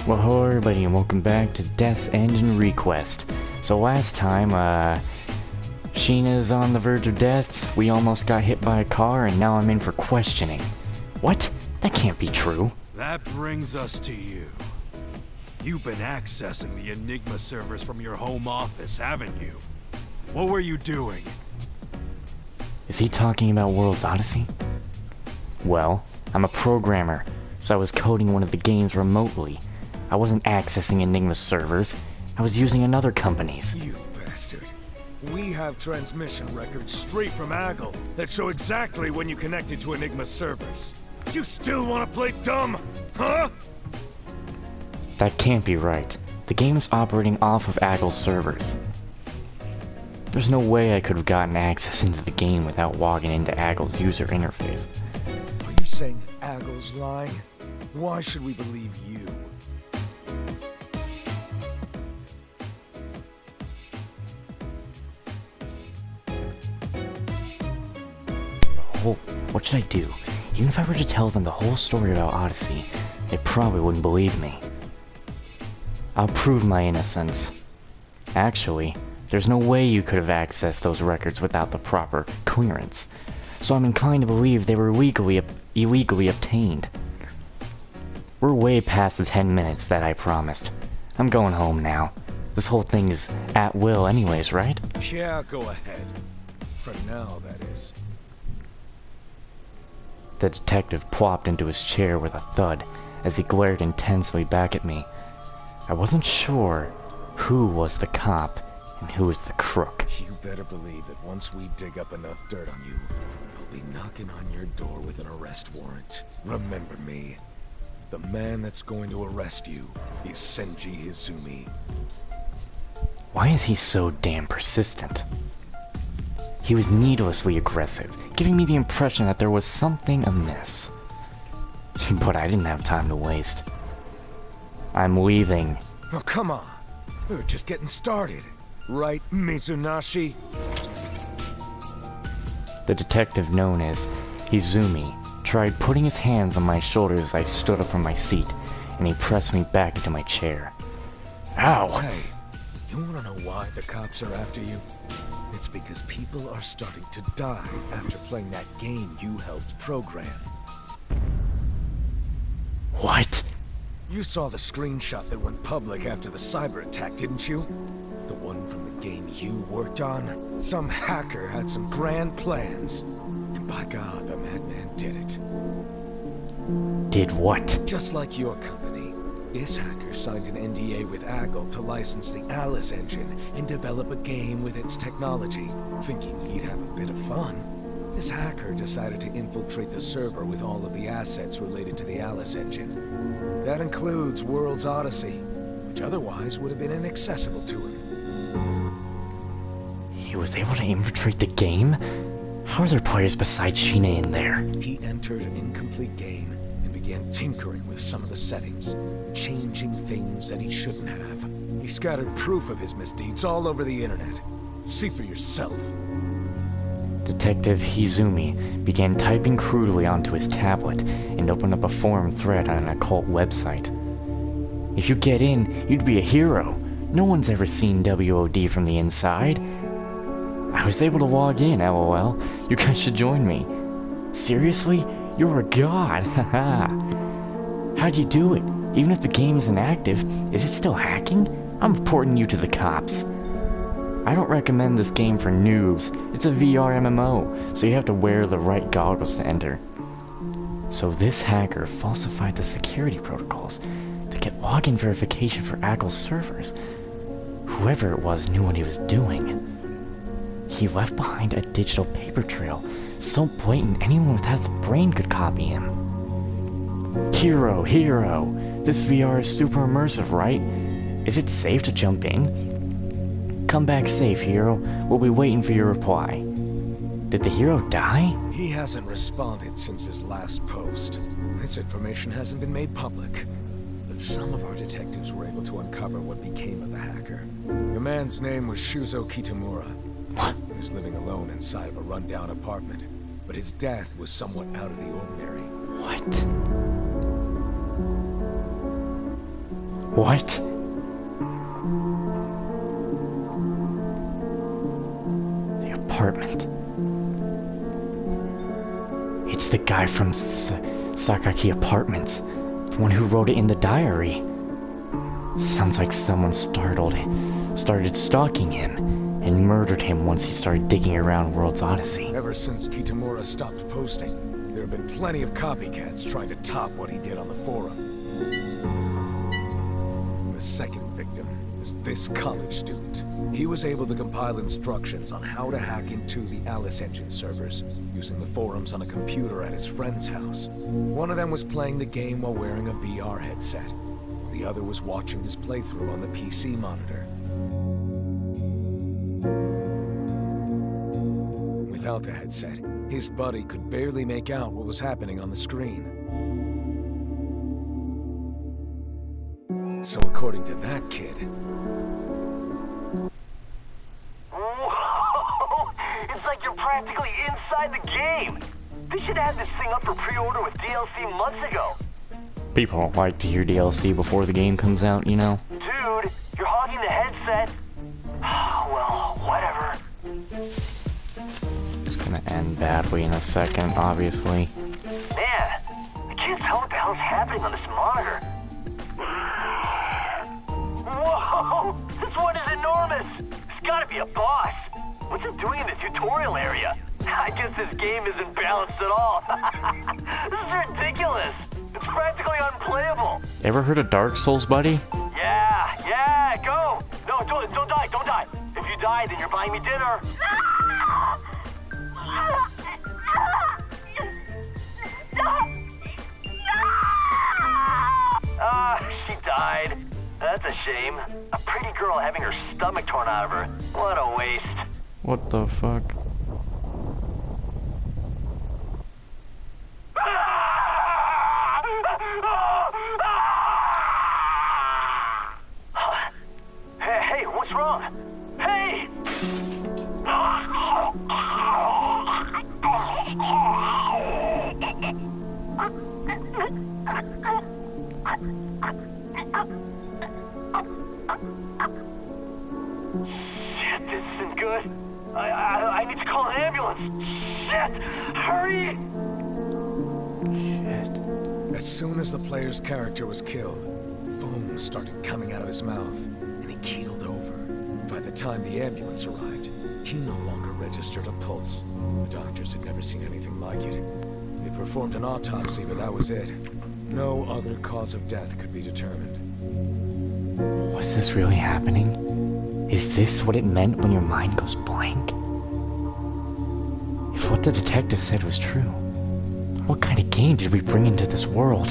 Well, hello everybody and welcome back to Death Engine Request. So last time, Sheena's on the verge of death, we almost got hit by a car, and now I'm in for questioning. What? That can't be true. That brings us to you. You've been accessing the Enigma servers from your home office, haven't you? What were you doing? Is he talking about World's Odyssey? Well, I'm a programmer, so I was coding one of the games remotely. I wasn't accessing Enigma's servers. I was using another company's. You bastard. We have transmission records straight from Aggle that show exactly when you connected to Enigma's servers. You still want to play dumb, huh? That can't be right. The game is operating off of Aggle's servers. There's no way I could have gotten access into the game without logging into Aggle's user interface. Are you saying Aggle's lying? Why should we believe you? What should I do? Even if I were to tell them the whole story about Odyssey, they probably wouldn't believe me. I'll prove my innocence. Actually, there's no way you could have accessed those records without the proper clearance, so I'm inclined to believe they were illegally obtained. We're way past the 10 minutes that I promised. I'm going home now. This whole thing is at will anyways, right? Yeah, go ahead. For now, that is. The detective plopped into his chair with a thud as he glared intensely back at me. I wasn't sure who was the cop and who was the crook. You better believe that once we dig up enough dirt on you, I'll be knocking on your door with an arrest warrant. Remember me. The man that's going to arrest you is Senji Izumi. Why is he so damn persistent? He was needlessly aggressive, giving me the impression that there was something amiss. But I didn't have time to waste. I'm leaving. Oh, come on. We're just getting started. Right, Mizunashi? The detective known as Izumi tried putting his hands on my shoulders as I stood up from my seat, and he pressed me back into my chair. Ow! Hey, you wanna know why the cops are after you? It's because people are starting to die after playing that game you helped program. What? You saw the screenshot that went public after the cyber attack, didn't you? The one from the game you worked on? Some hacker had some grand plans. And by God, the madman did it. Did what? Just like your company, this hacker signed an NDA with Aggle to license the Alice engine and develop a game with its technology, thinking he'd have a bit of fun. This hacker decided to infiltrate the server with all of the assets related to the Alice engine. That includes World's Odyssey, which otherwise would have been inaccessible to him. He was able to infiltrate the game? How are there players besides Sheena in there? He entered an incomplete game and began tinkering with some of the settings, changing things that he shouldn't have. He scattered proof of his misdeeds all over the internet. See for yourself. Detective Izumi began typing crudely onto his tablet and opened up a forum thread on an occult website. If you get in, you'd be a hero. No one's ever seen WOD from the inside. I was able to log in, LOL. You guys should join me. Seriously? You're a god, haha. How'd you do it? Even if the game isn't active, is it still hacking? I'm reporting you to the cops. I don't recommend this game for noobs. It's a VR MMO, so you have to wear the right goggles to enter. So this hacker falsified the security protocols to get login verification for Aggle's servers. Whoever it was knew what he was doing. He left behind a digital paper trail, so blatant anyone with half the brain could copy him. Hero! This VR is super immersive, right? Is it safe to jump in? Come back safe, Hero. We'll be waiting for your reply. Did the hero die? He hasn't responded since his last post. This information hasn't been made public. But some of our detectives were able to uncover what became of the hacker. The man's name was Shuzo Kitamura. What? He was living alone inside of a rundown apartment, but his death was somewhat out of the ordinary. What? What? The apartment. It's the guy from Sakaki Apartments. The one who wrote it in the diary. Sounds like someone started stalking him, and murdered him once he started digging around World's Odyssey. Ever since Kitamura stopped posting, there have been plenty of copycats trying to top what he did on the forum. The second victim is this college student. He was able to compile instructions on how to hack into the Alice Engine servers, using the forums on a computer at his friend's house. One of them was playing the game while wearing a VR headset, while the other was watching his playthrough on the PC monitor. Without the headset, his buddy could barely make out what was happening on the screen. So according to that kid... Whoa! It's like you're practically inside the game! They should have this thing up for pre-order with DLC months ago. People don't like to hear DLC before the game comes out, you know? Dude, you're hogging the headset. Well, whatever. It's gonna end badly in a second, obviously. Man, I can't tell what the hell's happening on this monitor. Whoa! This one is enormous! It's gotta be a boss! What's it doing in the tutorial area? I guess this game isn't balanced at all. This is ridiculous! It's practically unplayable! Ever heard of Dark Souls, buddy? Yeah, go! No, don't die! If you die, then you're buying me dinner! She died. That's a shame. A pretty girl having her stomach torn out of her. What a waste. What the fuck? Hey, what's wrong? Hey! Shit, this isn't good. I need to call an ambulance. Shit! Hurry! Shit. As soon as the player's character was killed, foam started coming out of his mouth, and he keeled over. By the time the ambulance arrived, he no longer registered a pulse. The doctors had never seen anything like it. They performed an autopsy, but that was it. No other cause of death could be determined. Was this really happening? Is this what it meant when your mind goes blank? If what the detective said was true, what kind of game did we bring into this world?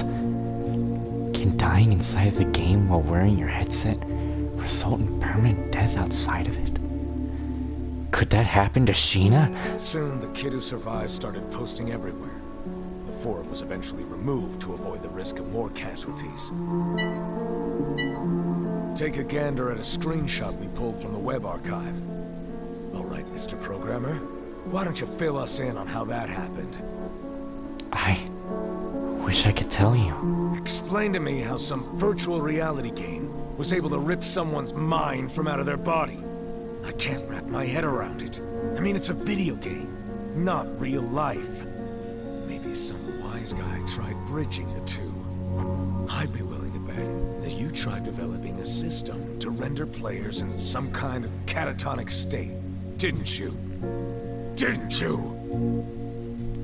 Can dying inside the game while wearing your headset result in permanent death outside of it? Could that happen to Sheena? Soon, the kid who survived started posting everywhere. The forum was eventually removed to avoid the risk of more casualties. Take a gander at a screenshot we pulled from the web archive. All right, Mr. Programmer, why don't you fill us in on how that happened? I wish I could tell you. Explain to me how some virtual reality game was able to rip someone's mind from out of their body. I can't wrap my head around it. I mean, it's a video game, not real life. Maybe some wise guy tried bridging the two. I'd be willing to bet that you tried developing a system to render players in some kind of catatonic state, didn't you? Didn't you?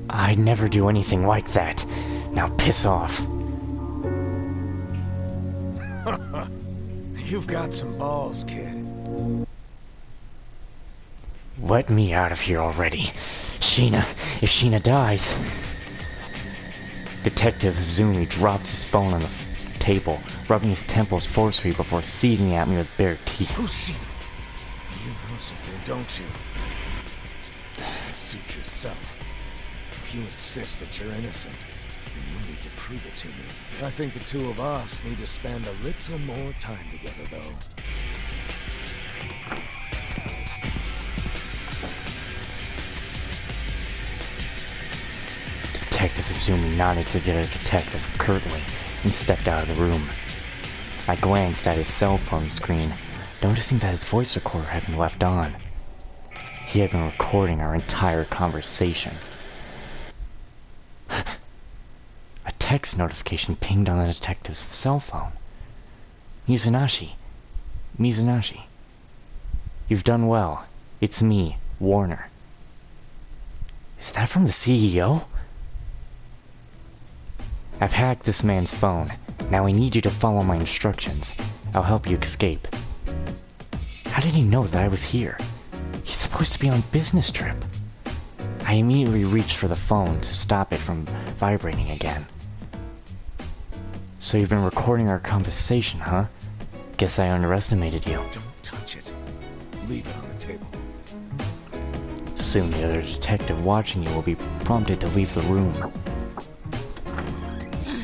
I'd never do anything like that. Now piss off. You've got some balls, kid. Let me out of here already. Sheena, if Sheena dies... Detective Izumi dropped his phone on the table, rubbing his temples forcefully before seething at me with bare teeth. Lucy! You know something, don't you? Suit yourself. If you insist that you're innocent, then you need to prove it to me. I think the two of us need to spend a little more time together, though. Detective Izumi nodded to the other detective curtly and stepped out of the room. I glanced at his cell phone screen, noticing that his voice recorder had been left on. He had been recording our entire conversation. A text notification pinged on the detective's cell phone. Mizunaishi. You've done well. It's me, Warner. Is that from the CEO? I've hacked this man's phone. Now I need you to follow my instructions. I'll help you escape. How did he know that I was here? He's supposed to be on a business trip. I immediately reached for the phone to stop it from vibrating again. So you've been recording our conversation, huh? Guess I underestimated you. Don't touch it. Leave it on the table. Soon the other detective watching you will be prompted to leave the room.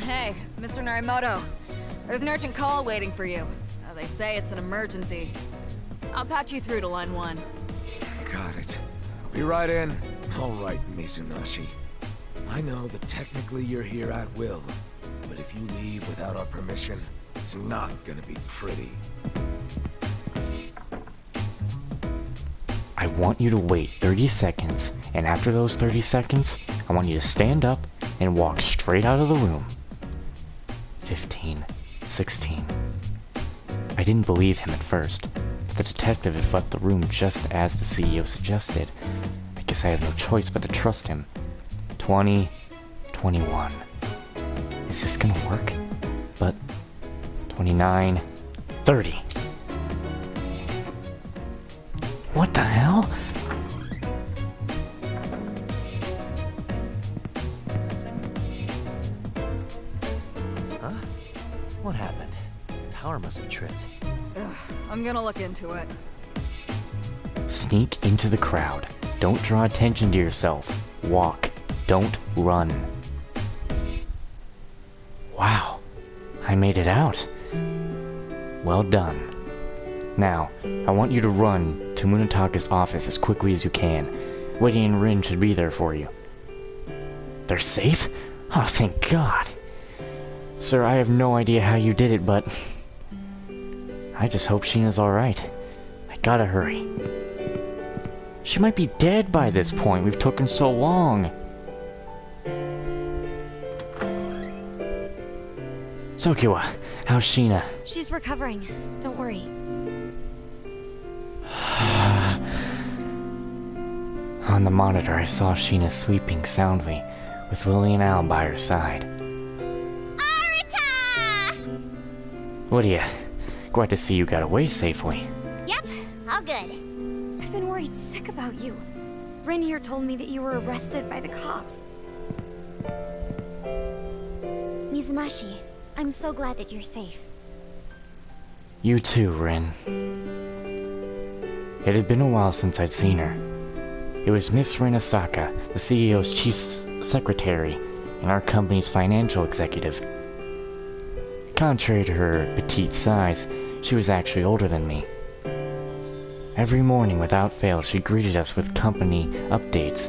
Hey, Mr. Narimoto. There's an urgent call waiting for you. They say it's an emergency. I'll patch you through to line 1. Got it. I'll be right in. All right, Mizunaishi. I know that technically you're here at will, but if you leave without our permission, it's not gonna be pretty. I want you to wait 30 seconds, and after those 30 seconds, I want you to stand up and walk straight out of the room. 15, 16. I didn't believe him at first, but the detective had left the room just as the CEO suggested. I guess I have no choice but to trust him. 20, 21. Is this gonna work? But 29, 30. What the hell? Huh? What happened? Power must have tripped. Ugh, I'm gonna look into it. Sneak into the crowd. Don't draw attention to yourself. Walk. Don't run. Wow. I made it out. Well done. Now, I want you to run to Munetaka's office as quickly as you can. Witty and Rin should be there for you. They're safe? Oh, thank God. Sir, I have no idea how you did it, but I just hope Sheena's alright. I gotta hurry. She might be dead by this point. We've taken so long. Sokiwa, how's Sheena? She's recovering. Don't worry. On the monitor, I saw Sheena sleeping soundly, with Lily and Al by her side. Arita! Lydia, glad to see you got away safely. Yep, all good. I've been worried sick about you. Rin here told me that you were arrested by the cops. Mizunaishi, I'm so glad that you're safe. You too, Rin. It had been a while since I'd seen her. It was Miss Rin Asaka, the CEO's chief secretary and our company's financial executive. Contrary to her petite size, she was actually older than me. Every morning, without fail, she greeted us with company updates.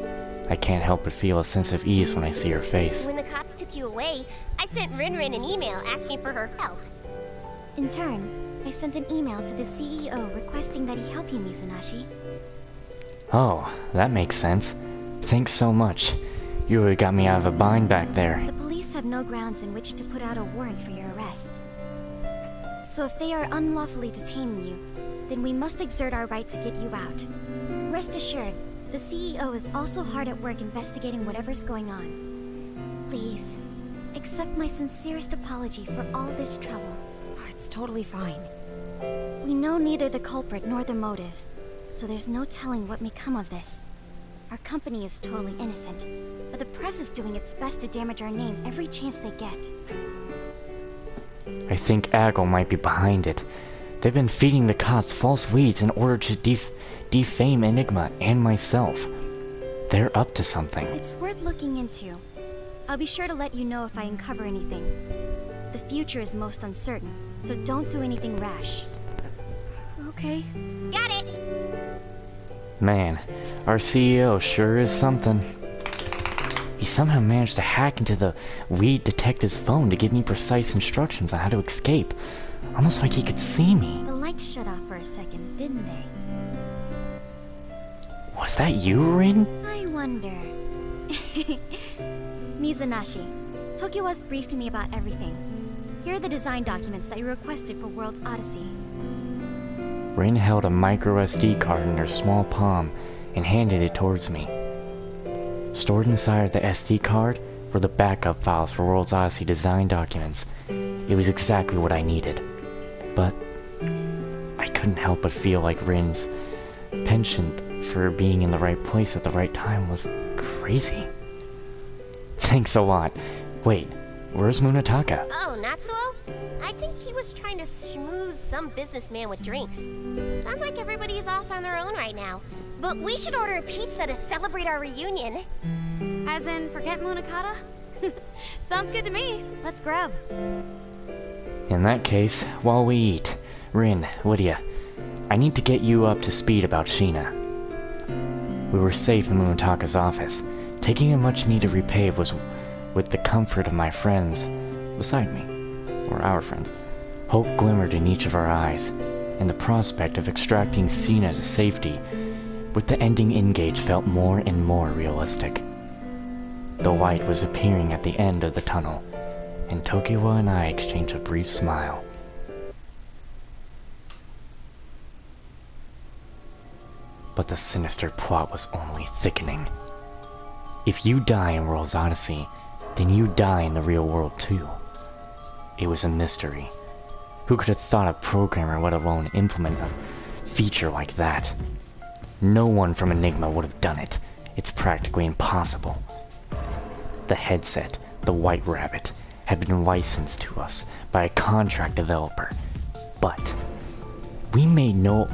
I can't help but feel a sense of ease when I see her face. When the cops took you away, I sent Rin an email asking for her help. In turn, I sent an email to the CEO requesting that he help you, Mizunaishi. Oh, that makes sense. Thanks so much. You really got me out of a bind back there. The police have no grounds in which to put out a warrant for your arrest. So if they are unlawfully detaining you, then we must exert our right to get you out. Rest assured, the CEO is also hard at work investigating whatever's going on. Please, accept my sincerest apology for all this trouble. It's totally fine. We know neither the culprit nor the motive, so there's no telling what may come of this. Our company is totally innocent, but the press is doing its best to damage our name every chance they get. I think Aggle might be behind it. They've been feeding the cops false leads in order to defame Enigma and myself. They're up to something. It's worth looking into. I'll be sure to let you know if I uncover anything. The future is most uncertain, so don't do anything rash. Okay. Got it! Man, our CEO sure is something. He somehow managed to hack into the weed detective's phone to give me precise instructions on how to escape. Almost like he could see me. The lights shut off for a second, didn't they? Was that you, Rin? I wonder. Mizunashi, Tokiwa's briefed me about everything. Here are the design documents that you requested for World's Odyssey. Rin held a micro SD card in her small palm and handed it towards me. Stored inside the SD card were the backup files for World's Odyssey design documents. It was exactly what I needed. But I couldn't help but feel like Rin's penchant for being in the right place at the right time was crazy. Thanks a lot. Wait, where's Munetaka? Oh, Natsuo? I think he was trying to schmooze some businessman with drinks. Sounds like everybody is off on their own right now. But we should order a pizza to celebrate our reunion. As in, forget Munakata? Sounds good to me. Let's grab. In that case, while we eat, Rin, Lydia, I need to get you up to speed about Sheena. We were safe in Munetaka's office. Taking a much-needed repave was with the comfort of my friends beside me, or our friends. Hope glimmered in each of our eyes, and the prospect of extracting Sheena to safety with the ending engage felt more and more realistic. The light was appearing at the end of the tunnel, and Tokiwa and I exchanged a brief smile. But the sinister plot was only thickening. If you die in World's Odyssey, then you die in the real world too. It was a mystery. Who could have thought a programmer, let alone implement a feature like that? No one from Enigma would have done it. It's practically impossible. The headset, the White Rabbit, had been licensed to us by a contract developer. But we made no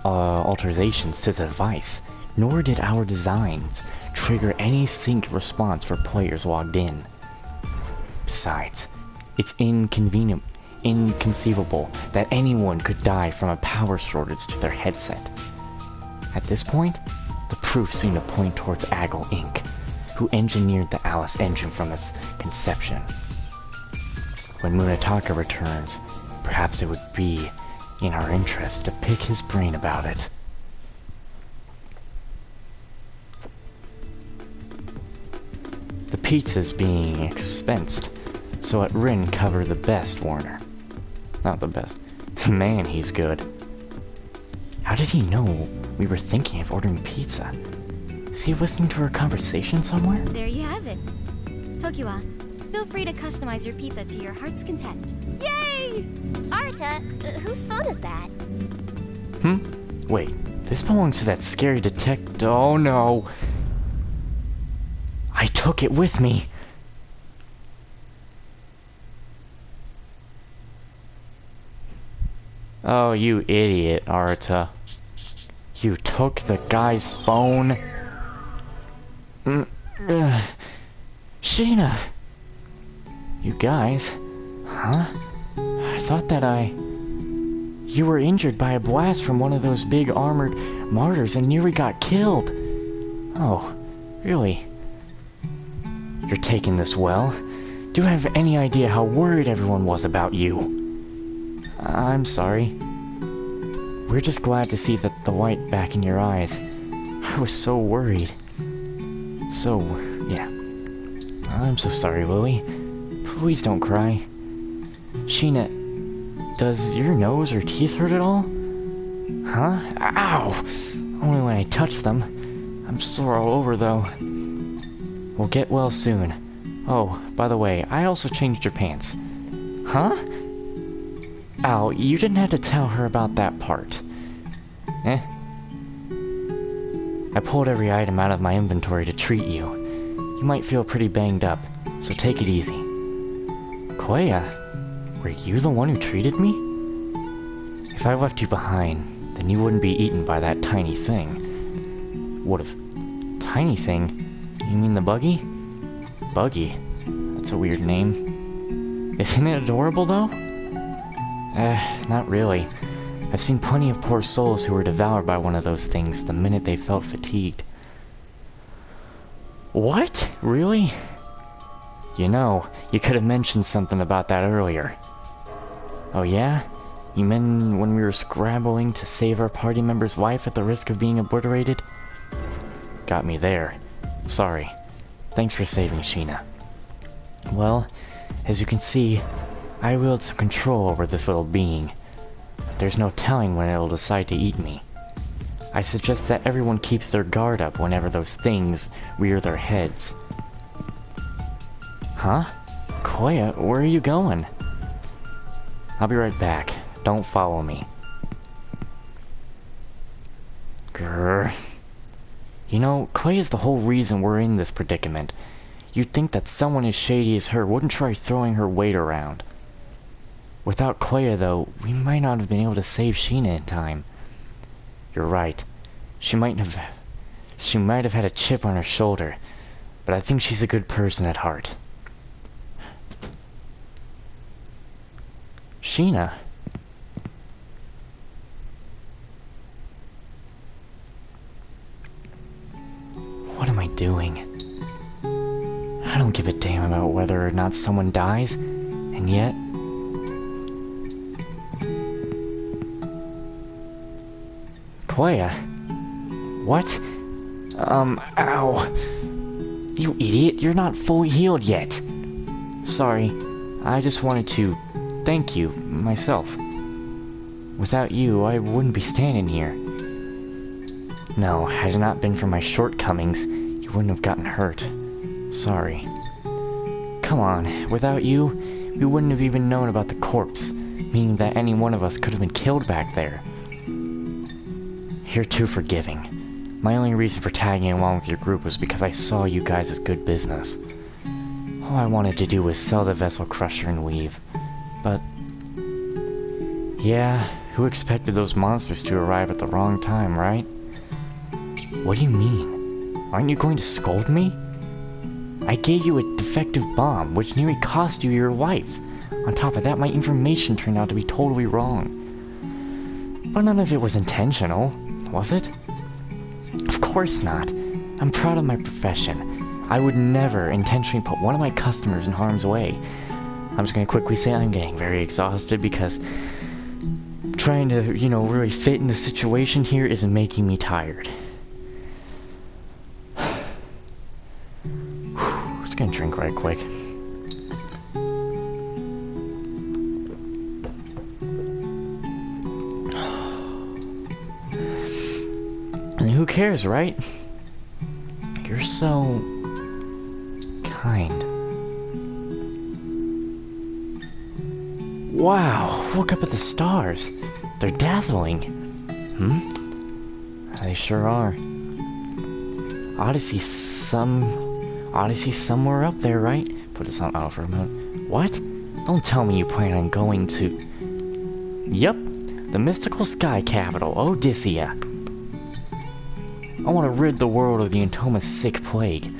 alterations to the device, nor did our designs trigger any synced response for players logged in. Besides, it's inconceivable that anyone could die from a power shortage to their headset. At this point, the proof seemed to point towards Aggle Inc., who engineered the Alice engine from its conception. When Munetaka returns, perhaps it would be in our interest to pick his brain about it. The pizza's being expensed, so let Rin cover the best, Warner. Not the best. Man, he's good. How did he know we were thinking of ordering pizza? Is he listening to our conversation somewhere? There you have it. Tokiwa, feel free to customize your pizza to your heart's content. Yay! Arta, whose phone is that? Wait, this belongs to that scary detective. Oh no! I took it with me! Oh, you idiot, Arta. You took the guy's phone? Sheena! You guys? Huh? I thought that you were injured by a blast from one of those big armored martyrs and nearly got killed. Oh, really? You're taking this well. Do you have any idea how worried everyone was about you? I'm sorry. We're just glad to see the light back in your eyes. I was so worried. Yeah. I'm so sorry, Lily. Please don't cry. Sheena, does your nose or teeth hurt at all? Huh? Ow! Only when I touch them. I'm sore all over, though. We'll get well soon. Oh, by the way, I also changed your pants. Huh? Ow, you didn't have to tell her about that part. I pulled every item out of my inventory to treat you. You might feel pretty banged up, so take it easy. Clea, were you the one who treated me? If I left you behind, then you wouldn't be eaten by that tiny thing. Would've. Tiny thing? You mean the buggy? Buggy? That's a weird name. Isn't it adorable, though? Not really. I've seen plenty of poor souls who were devoured by one of those things the minute they felt fatigued. What? Really? You know, you could have mentioned something about that earlier. Oh yeah? You meant when we were scrambling to save our party member's wife at the risk of being obliterated? Got me there. Sorry. Thanks for saving Sheena. Well, as you can see, I wield some control over this little being. There's no telling when it'll decide to eat me. I suggest that everyone keeps their guard up whenever those things rear their heads. Huh? Koya, where are you going? I'll be right back. Don't follow me. Grrr. You know, Koya's the whole reason we're in this predicament. You'd think that someone as shady as her wouldn't try throwing her weight around. Without Koya, though, we might not have been able to save Sheena in time. You're right. She might have had a chip on her shoulder, but I think she's a good person at heart. Sheena? What am I doing? I don't give a damn about whether or not someone dies, and yet... Koya? What? Ow. You idiot, you're not fully healed yet. Sorry, I just wanted to thank you, myself. Without you, I wouldn't be standing here. No, had it not been for my shortcomings, you wouldn't have gotten hurt. Sorry. Come on, without you, we wouldn't have even known about the corpse, meaning that any one of us could have been killed back there. You're too forgiving. My only reason for tagging along with your group was because I saw you guys as good business. All I wanted to do was sell the vessel crusher and leave. But... yeah, who expected those monsters to arrive at the wrong time, right? What do you mean? Aren't you going to scold me? I gave you a defective bomb, which nearly cost you your life. On top of that, my information turned out to be totally wrong. But none of it was intentional, was it? Of course not. I'm proud of my profession. I would never intentionally put one of my customers in harm's way. I'm just gonna quickly say I'm getting very exhausted because trying to, really fit in the situation here is making me tired. Just gonna drink right quick. And who cares, right? You're so... kind. Wow, look up at the stars. They're dazzling. They sure are. Odyssey somewhere up there, right? Put this on auto for a moment. What? Don't tell me you plan on going to... Yep, the mystical sky capital, Odyssea. I want to rid the world of the Entoma's sick plague.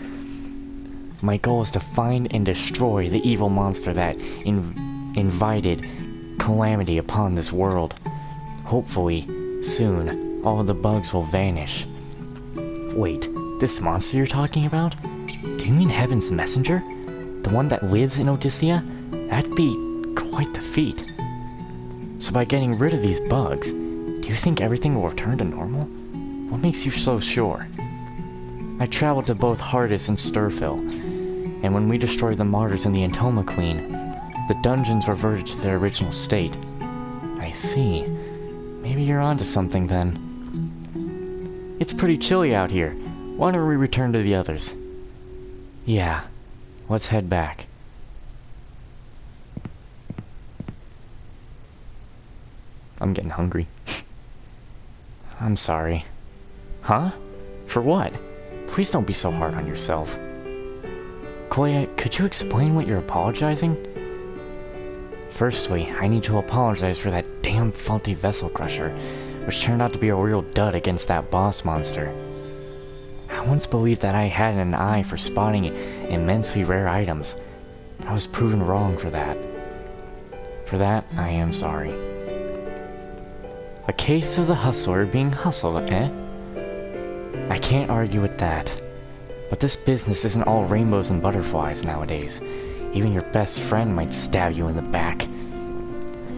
My goal is to find and destroy the evil monster that invited calamity upon this world. Hopefully, soon, all of the bugs will vanish. Wait, this monster you're talking about? Do you mean Heaven's Messenger? The one that lives in Odyssea? That'd be quite the feat. So by getting rid of these bugs, do you think everything will return to normal? What makes you so sure? I traveled to both Hardis and Sturfill, and when we destroyed the martyrs and the Entoma Queen, the dungeons reverted to their original state. I see. Maybe you're onto something then. It's pretty chilly out here. Why don't we return to the others? Yeah, let's head back. I'm getting hungry. I'm sorry. Huh? For what? Please don't be so hard on yourself. Koya, could you explain what you're apologizing? Firstly, I need to apologize for that damn faulty vessel crusher, which turned out to be a real dud against that boss monster. I once believed that I had an eye for spotting immensely rare items, but I was proven wrong for that. For that, I am sorry. A case of the hustler being hustled, eh? I can't argue with that. But this business isn't all rainbows and butterflies nowadays. Even your best friend might stab you in the back.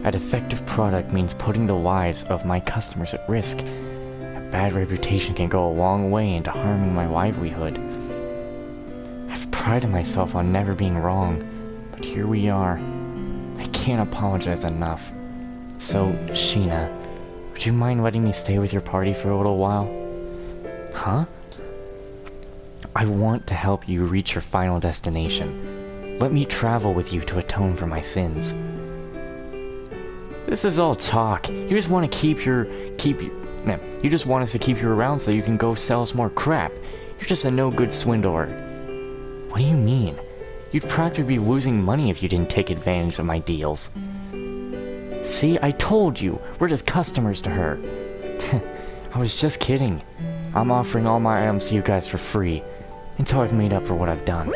A defective product means putting the lives of my customers at risk. A bad reputation can go a long way into harming my livelihood. I've prided myself on never being wrong, but here we are. I can't apologize enough. So, Sheena, would you mind letting me stay with your party for a little while? Huh? I want to help you reach your final destination. Let me travel with you to atone for my sins. This is all talk. You just want to you just want us to keep you around so you can go sell us more crap. You're just a no-good swindler. What do you mean? You'd practically be losing money if you didn't take advantage of my deals. See, I told you, we're just customers to her. I was just kidding. I'm offering all my items to you guys for free, until I've made up for what I've done.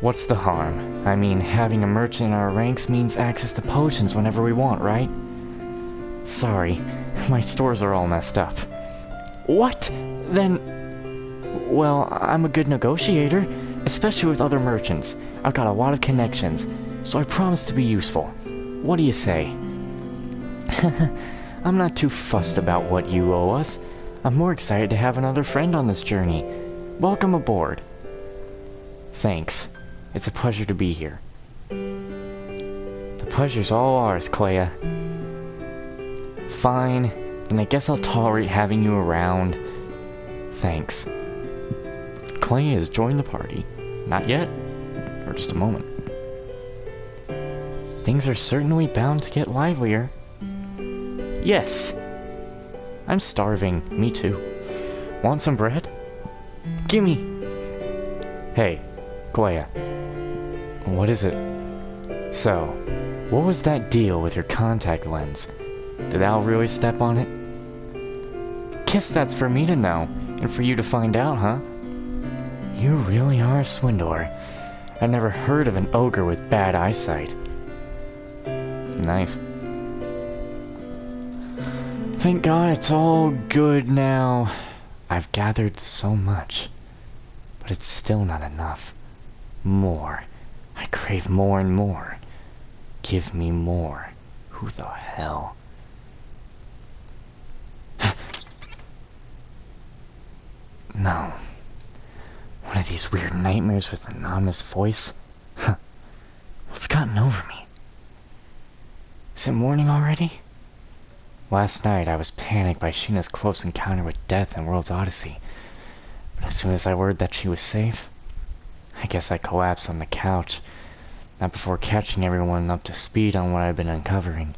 What's the harm? I mean, having a merchant in our ranks means access to potions whenever we want, right? Sorry, my stores are all messed up. What? Then... well, I'm a good negotiator, especially with other merchants. I've got a lot of connections, so I promise to be useful. What do you say? I'm not too fussed about what you owe us. I'm more excited to have another friend on this journey. Welcome aboard. Thanks. It's a pleasure to be here. The pleasure's all ours, Clea. Fine, then I guess I'll tolerate having you around. Thanks. Clea has joined the party. Not yet, for just a moment. Things are certainly bound to get livelier. Yes! I'm starving. Me too. Want some bread? Gimme! Hey, Clea. What is it? So, what was that deal with your contact lens? Did Al really step on it? Guess that's for me to know, and for you to find out, huh? You really are a swindler. I never heard of an ogre with bad eyesight. Nice. Thank God it's all good now. I've gathered so much, but it's still not enough. More. I crave more and more. Give me more. Who the hell? No. One of these weird nightmares with an ominous voice? What's gotten over me? Is it morning already? Last night I was panicked by Sheena's close encounter with death in World's Odyssey. But as soon as I heard that she was safe, I guess I collapsed on the couch, not before catching everyone up to speed on what I'd been uncovering.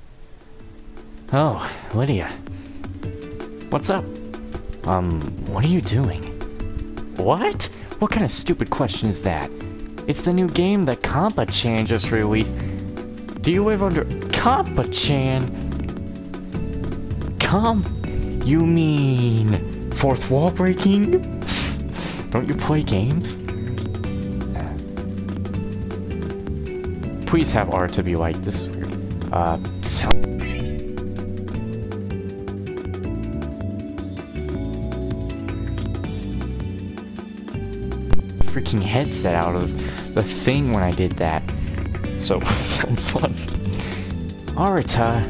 Oh, Lydia. What's up? What are you doing? What? What kind of stupid question is that? It's the new game that Compa-chan just released. Do you live under... Compa-chan? You mean... fourth wall breaking? Don't you play games? Please have art to be like this is weird. Freaking headset out of the thing when I did that. So, sounds fun. Arata,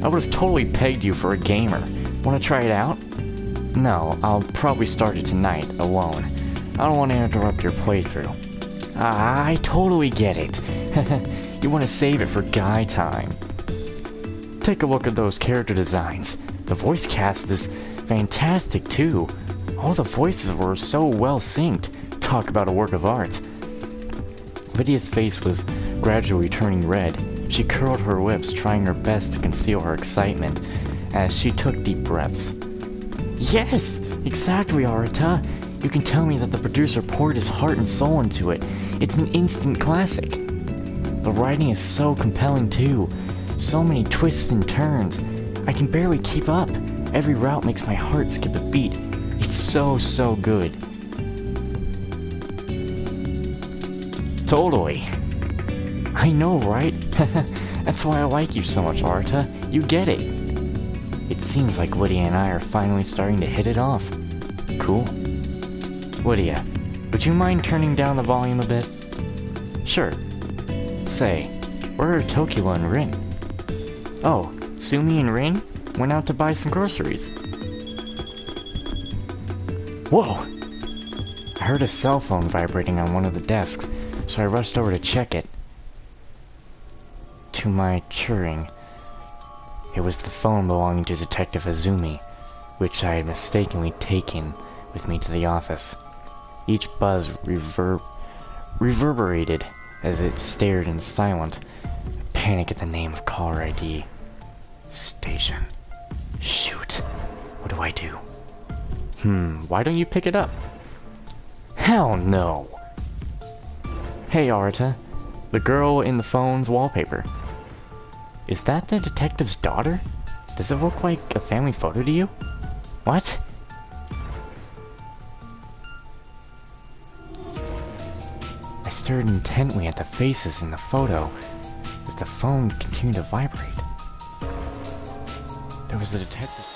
I would have totally pegged you for a gamer. Want to try it out? No, I'll probably start it tonight, alone. I don't want to interrupt your playthrough. I totally get it. You want to save it for guy time. Take a look at those character designs. The voice cast is fantastic too. All the voices were so well synced. Talk about a work of art. Lydia's face was gradually turning red. She curled her lips, trying her best to conceal her excitement as she took deep breaths. Yes! Exactly, Arata! You can tell me that the producer poured his heart and soul into it. It's an instant classic. The writing is so compelling too. So many twists and turns. I can barely keep up. Every route makes my heart skip a beat. It's so good. Totally. I know, right? That's why I like you so much, Arata. You get it. It seems like Lydia and I are finally starting to hit it off. Cool. Lydia, would you mind turning down the volume a bit? Sure. Say, where are Tokyo and Rin? Oh, Sumi and Rin went out to buy some groceries. Whoa! I heard a cell phone vibrating on one of the desks, so I rushed over to check it. To my chagrin, it was the phone belonging to Detective Izumi, which I had mistakenly taken with me to the office. Each buzz reverberated as it stared in silence. Panic at the name of caller ID. Station. Shoot. What do I do? Why don't you pick it up? Hell no! Hey, Arata. The girl in the phone's wallpaper. Is that the detective's daughter? Does it look like a family photo to you? What? I stared intently at the faces in the photo as the phone continued to vibrate. There was the detective.